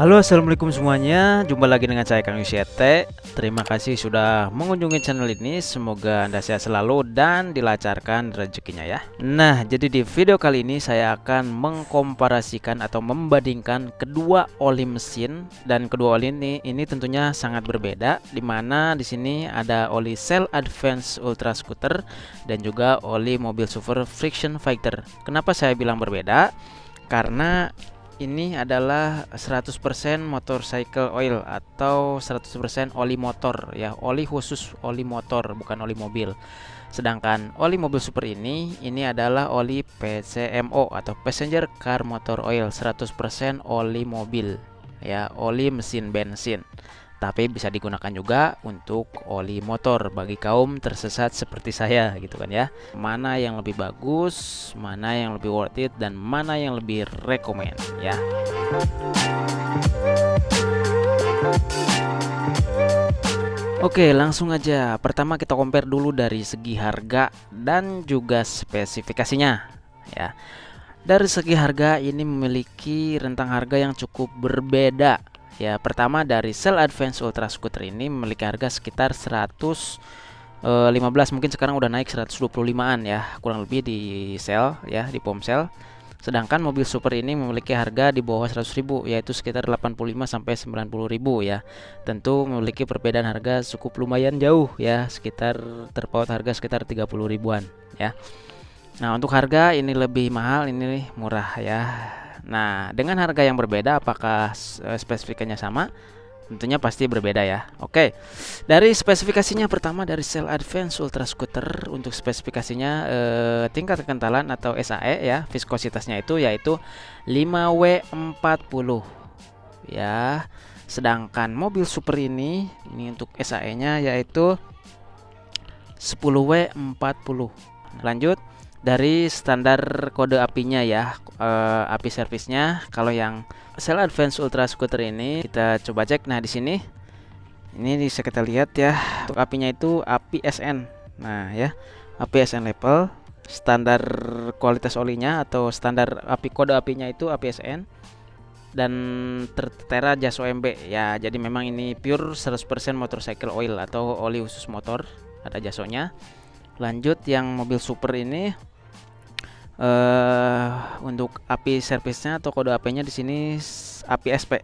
Halo, assalamualaikum semuanya. Jumpa lagi dengan saya Kang Yusyete. Terima kasih sudah mengunjungi channel ini. Semoga Anda sehat selalu dan dilancarkan rezekinya ya. Nah, jadi di video kali ini saya akan mengkomparasikan atau membandingkan kedua oli mesin, dan kedua oli ini tentunya sangat berbeda. Dimana di sini ada oli Shell Advance Ultra Scooter dan juga oli mobil Super Friction Fighter. Kenapa saya bilang berbeda? Karena ini adalah 100% motorcycle oil atau 100% oli motor ya, oli khusus oli motor, bukan oli mobil. Sedangkan oli mobil super ini adalah oli PCMO atau Passenger Car Motor Oil, 100% oli mobil ya, oli mesin bensin. Tapi bisa digunakan juga untuk oli motor bagi kaum tersesat seperti saya gitu kan ya. Mana yang lebih bagus, mana yang lebih worth it, dan mana yang lebih rekomend ya. Oke, langsung aja. Pertama kita compare dulu dari segi harga dan juga spesifikasinya ya. Dari segi harga ini memiliki rentang harga yang cukup berbeda. Ya, pertama dari Shell Advance Ultra Scooter ini memiliki harga sekitar 115, mungkin sekarang udah naik 125-an ya, kurang lebih di Shell ya, di pom Shell. Sedangkan mobil super ini memiliki harga di bawah 100.000, yaitu sekitar 85 sampai 90.000 ya. Tentu memiliki perbedaan harga cukup lumayan jauh ya, sekitar terpaut harga sekitar 30 ribuan ya. Nah, untuk harga ini lebih mahal, ini murah ya. Nah, dengan harga yang berbeda, apakah spesifikasinya sama? Tentunya pasti berbeda ya. Oke, dari spesifikasinya pertama dari Shell Advance Ultra Scooter, untuk spesifikasinya tingkat kekentalan atau SAE ya, viskositasnya itu yaitu 5W40 ya. Sedangkan mobil super ini untuk SAE-nya yaitu 10W40. Lanjut dari standar kode apinya ya, api servisnya. Kalau yang Shell Advance Ultra Scooter ini kita coba cek. Nah, di sini ini bisa kita lihat ya, untuk apinya itu api SN. Nah ya, api SN level. Standar kualitas olinya atau standar api kode apinya itu api SN dan tertera jas OMB ya. Jadi memang ini pure 100% motorcycle oil atau oli khusus motor, ada jasonya. Lanjut yang mobil super ini, untuk api servisnya atau kode apinya di sini api SP.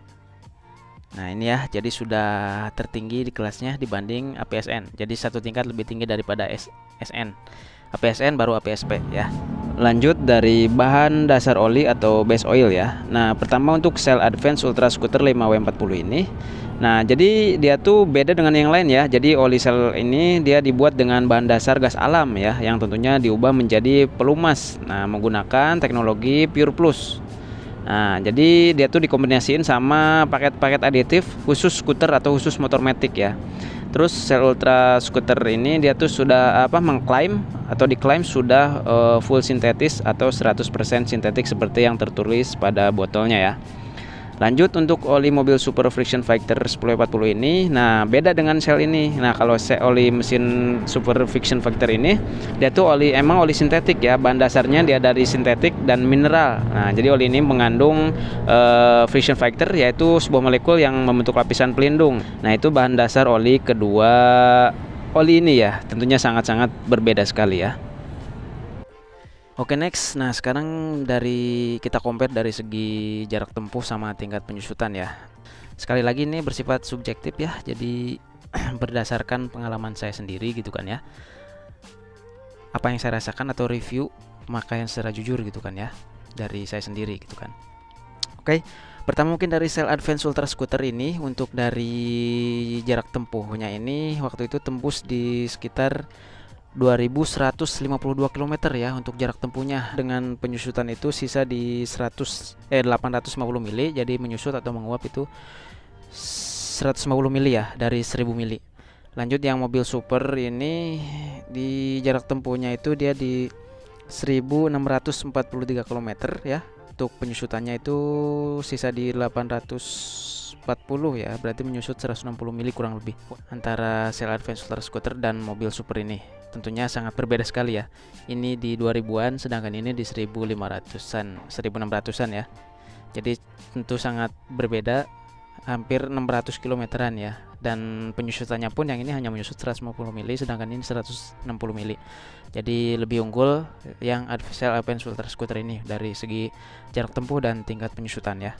Nah ini ya, jadi sudah tertinggi di kelasnya dibanding api SN. Jadi satu tingkat lebih tinggi daripada SN. Api SN baru api SP ya. Lanjut dari bahan dasar oli atau base oil ya. Nah, pertama untuk Shell Advance Ultra Scooter 5W40 ini. Nah, jadi dia tuh beda dengan yang lain ya. Jadi oli Shell ini dia dibuat dengan bahan dasar gas alam ya, yang tentunya diubah menjadi pelumas. Nah, menggunakan teknologi Pure Plus. Nah, jadi dia tuh dikombinasiin sama paket-paket aditif khusus skuter atau khusus motor matic ya. Terus Shell Ultra Scooter ini dia tuh sudah mengklaim atau diklaim sudah full sintetis atau 100% sintetik seperti yang tertulis pada botolnya ya. Lanjut untuk oli mobil Super Friction Fighter 1040 ini, nah beda dengan Shell ini. Nah, kalau oli mesin Super Friction Fighter ini dia tuh emang oli sintetik ya, bahan dasarnya dia dari sintetik dan mineral. Nah, jadi oli ini mengandung friction fighter, yaitu sebuah molekul yang membentuk lapisan pelindung. Nah, itu bahan dasar oli kedua oli ini ya, tentunya sangat-sangat berbeda sekali ya. Oke, next. Nah, sekarang kita compare dari segi jarak tempuh sama tingkat penyusutan ya. Sekali lagi ini bersifat subjektif ya. Jadi berdasarkan pengalaman saya sendiri gitu kan ya. Apa yang saya rasakan atau review, maka yang secara jujur gitu kan ya, dari saya sendiri gitu kan. Oke, pertama mungkin dari Shell Advance Ultra Scooter ini, untuk dari jarak tempuhnya ini waktu itu tembus di sekitar 2152 km ya untuk jarak tempuhnya. Dengan penyusutan itu sisa di 850 mili. Jadi menyusut atau menguap itu 150 mili ya dari 1000 mili. Lanjut yang mobil super ini di jarak tempuhnya itu dia di 1643 km ya. Untuk penyusutannya itu sisa di 840 ya, berarti menyusut 160 mili kurang lebih antara Shell Advance Ultra Scooter dan mobil super ini. Tentunya sangat berbeda sekali ya. Ini di 2000-an sedangkan ini di 1500-an, 1600-an ya. Jadi tentu sangat berbeda hampir 600 kilometeran ya. Dan penyusutannya pun yang ini hanya menyusut 150 mili, sedangkan ini 160 mili. Jadi lebih unggul yang Cell Advance Ultra Scooter ini dari segi jarak tempuh dan tingkat penyusutan ya.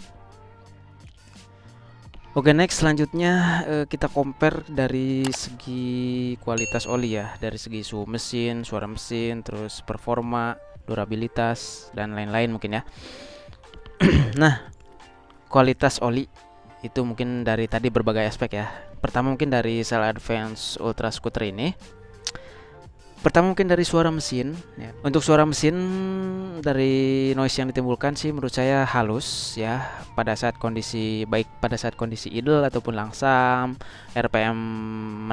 Oke, next selanjutnya kita compare dari segi kualitas oli ya, dari segi suhu mesin, suara mesin, terus performa, durabilitas dan lain-lain mungkin ya. Nah, kualitas oli itu mungkin dari tadi berbagai aspek ya. Pertama mungkin dari Cell Advance Ultra Scooter ini. Pertama mungkin dari suara mesin ya. Untuk suara mesin dari noise yang ditimbulkan sih menurut saya halus ya, pada saat kondisi baik pada saat kondisi idle ataupun langsam, RPM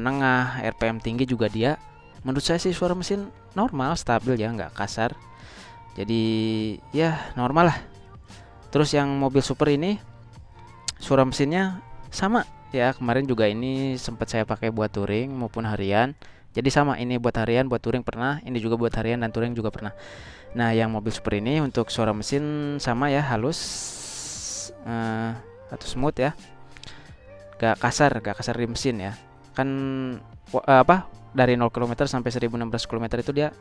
menengah, RPM tinggi juga dia menurut saya sih suara mesin normal, stabil ya, nggak kasar. Jadi ya normal lah. Terus yang mobil super ini suara mesinnya sama ya, kemarin juga ini sempat saya pakai buat touring maupun harian. Jadi sama, ini buat harian, buat touring pernah, ini juga buat harian dan touring juga pernah. Nah, yang mobil super ini untuk suara mesin sama ya, halus atau smooth ya, gak kasar di mesin ya. Kan dari 0 km sampai 1600 km itu dia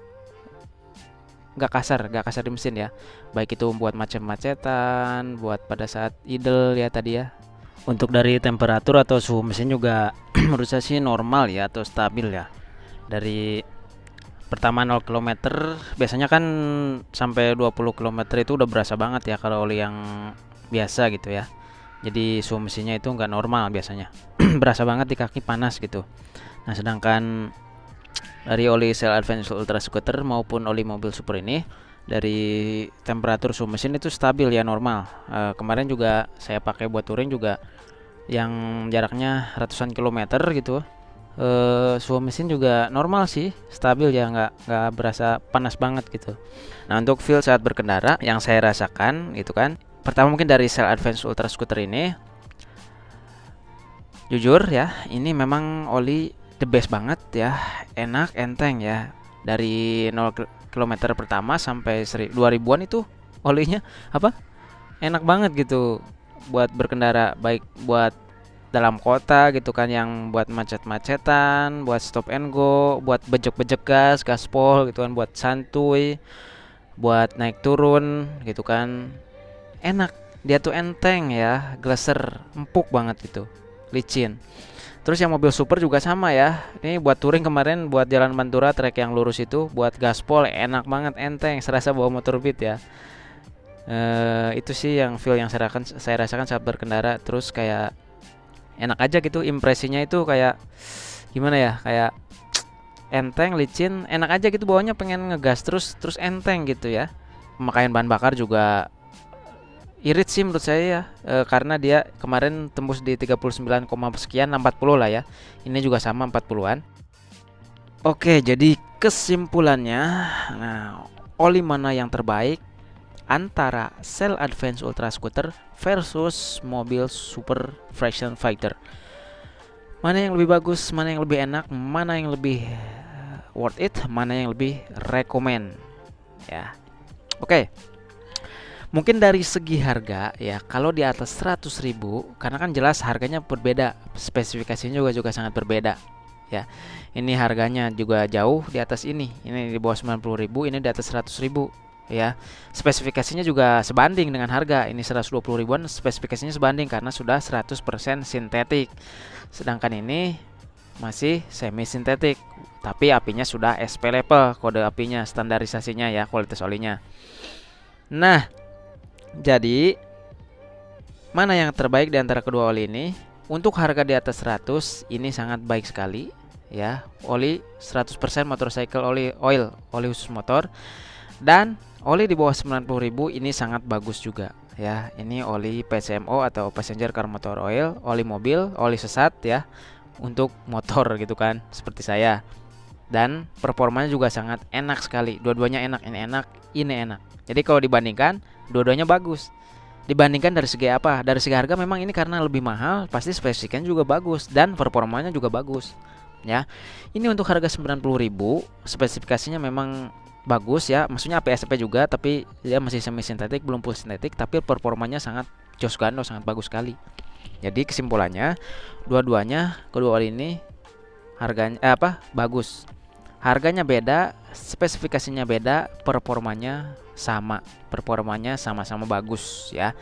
gak kasar di mesin ya. Baik itu buat macet-macetan, buat pada saat idle ya tadi ya. Untuk dari temperatur atau suhu mesin juga menurut saya sih normal ya, atau stabil ya. Dari pertama 0 km biasanya kan sampai 20 km itu udah berasa banget ya kalau oli yang biasa gitu ya. Jadi suhu mesinnya itu nggak normal biasanya. Berasa banget di kaki panas gitu. Nah, sedangkan dari oli Cell Advance Ultra Scooter maupun oli mobil super ini dari temperatur suhu mesin itu stabil ya, normal. Kemarin juga saya pakai buat touring juga yang jaraknya ratusan kilometer gitu. Suhu mesin juga normal sih, stabil ya, nggak berasa panas banget gitu. Nah, untuk feel saat berkendara yang saya rasakan gitu kan, pertama mungkin dari Cell Advance Ultra Scooter ini, jujur ya, ini memang oli the best banget ya, enak, enteng ya. Dari 0 km pertama sampai 2000-an itu olinya enak banget gitu buat berkendara, baik buat dalam kota gitu kan, yang buat macet-macetan, buat stop and go, buat bejek-bejek gaspol gitu kan, buat santuy, buat naik turun gitu kan. Enak, dia tuh enteng ya, gleser, empuk banget gitu, licin. Terus yang mobil super juga sama ya. Ini buat touring kemarin, buat jalan Pantura trek yang lurus itu, buat gaspol enak banget, enteng, serasa bawa motor Beat ya. Itu sih yang feel yang saya rasakan saat berkendara. Terus kayak enak aja gitu, impresinya itu kayak gimana ya, kayak enteng, licin, enak aja gitu, bawanya pengen ngegas terus enteng gitu ya. Pemakaian bahan bakar juga irit sih menurut saya ya, karena dia kemarin tembus di 39, sekian 40 lah ya. Ini juga sama 40-an. Oke, jadi kesimpulannya, nah, oli mana yang terbaik antara Cell Advance Ultra Scooter versus mobil Super Fraction Fighter? Mana yang lebih bagus, mana yang lebih enak, mana yang lebih worth it, mana yang lebih recommend ya. Oke. Mungkin dari segi harga ya, kalau di atas 100.000, karena kan jelas harganya berbeda, spesifikasinya juga sangat berbeda ya. Ini harganya juga jauh di atas ini di bawah 90.000, ini di atas 100.000 ya. Spesifikasinya juga sebanding dengan harga, ini 120 ribuan, spesifikasinya sebanding karena sudah 100% sintetik. Sedangkan ini masih semi sintetik, tapi apinya sudah SP level, kode apinya, standarisasinya ya, kualitas olinya. Nah, jadi mana yang terbaik di antara kedua oli ini? Untuk harga di atas 100 ini sangat baik sekali ya. Oli 100% motorcycle oil khusus motor. Dan oli di bawah 90.000 ini sangat bagus juga ya. Ini oli PCMO atau Passenger Car Motor Oil, oli mobil, oli sesat ya, untuk motor gitu kan, seperti saya. Dan performanya juga sangat enak sekali. Dua-duanya enak, ini enak. Jadi kalau dibandingkan, dua-duanya bagus. Dibandingkan dari segi apa? Dari segi harga memang ini karena lebih mahal, pasti spesifikasinya juga bagus dan performanya juga bagus ya. Ini untuk harga 90.000, spesifikasinya memang bagus ya, maksudnya APSP juga, tapi dia masih semi sintetik, belum full sintetik, tapi performanya sangat jos gando, sangat bagus sekali Jadi kesimpulannya kedua ini harganya bagus. Harganya beda, spesifikasinya beda, performanya sama-sama bagus ya.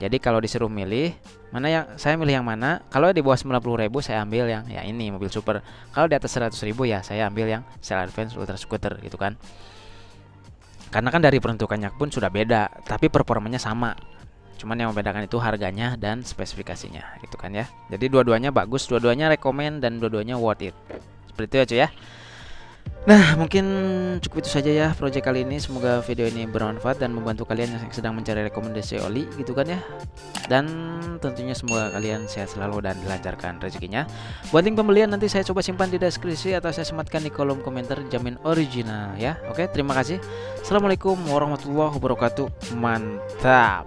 Jadi kalau disuruh milih saya milih yang mana? Kalau di bawah 90.000 saya ambil yang ya ini mobil super. Kalau di atas 100.000 ya saya ambil yang Cell Advance Ultra Scooter gitu kan. Karena kan dari peruntukannya pun sudah beda, tapi performanya sama. Cuman yang membedakan itu harganya dan spesifikasinya gitu kan ya. Jadi dua-duanya bagus, dua-duanya rekomend dan dua-duanya worth it. Seperti itu aja ya. Nah, mungkin cukup itu saja ya project kali ini. Semoga video ini bermanfaat dan membantu kalian yang sedang mencari rekomendasi oli gitu kan ya. Dan tentunya semoga kalian sehat selalu dan dilancarkan rezekinya. Buat link pembelian nanti saya coba simpan di deskripsi atau saya sematkan di kolom komentar, jamin original ya. Oke, terima kasih. Assalamualaikum warahmatullahi wabarakatuh. Mantap.